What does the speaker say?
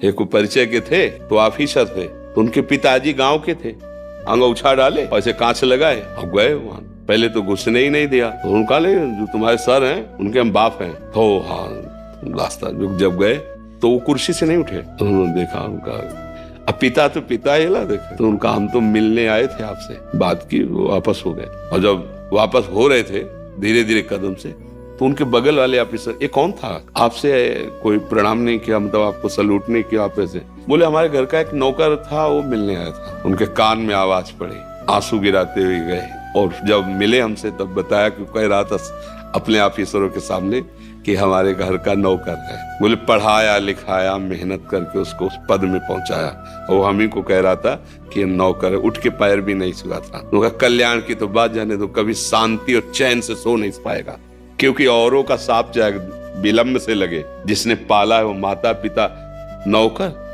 एक परिचय के थे तो ऑफिसर थे, तो उनके पिताजी गांव के थे। अंगूठा डाले और ऐसे कांच लगाए और गए वहां। पहले तो घुसने ही नहीं दिया, तो उनका ले जो तुम्हारे सर हैं उनके हम बाप हैं। तो हाँ रास्ता जब गए तो वो कुर्सी से नहीं उठे, तो उन्होंने देखा उनका अब पिता तो पिता ही ला देखा, तो उनका हम तो मिलने आए थे आपसे, बात की, वो वापस हो गए। और जब वापस हो रहे थे धीरे धीरे कदम से, तो उनके बगल वाले ऑफिसर, ये कौन था, आपसे कोई प्रणाम नहीं किया, मतलब आपको सलूट नहीं किया आप ऐसे? बोले हमारे घर का एक नौकर था वो मिलने आया था। उनके कान में आवाज पड़ी, आंसू गिराते हुए गए और जब मिले हमसे तब बताया कि कह रहा था अपने ऑफिसरों के सामने कि हमारे घर का नौकर है। बोले पढ़ाया लिखाया मेहनत करके उसको उस पद में पहुंचाया, और हम ही को कह रहा था कि नौकर है, उठ के पैर भी नहीं छुआ था। उनका कल्याण की तो बात जाने दो, कभी शांति और चैन से सो नहीं पाएगा, क्योंकि औरों का साथ चाहे विलंब से लगे, जिसने पाला है वो माता पिता, नौकर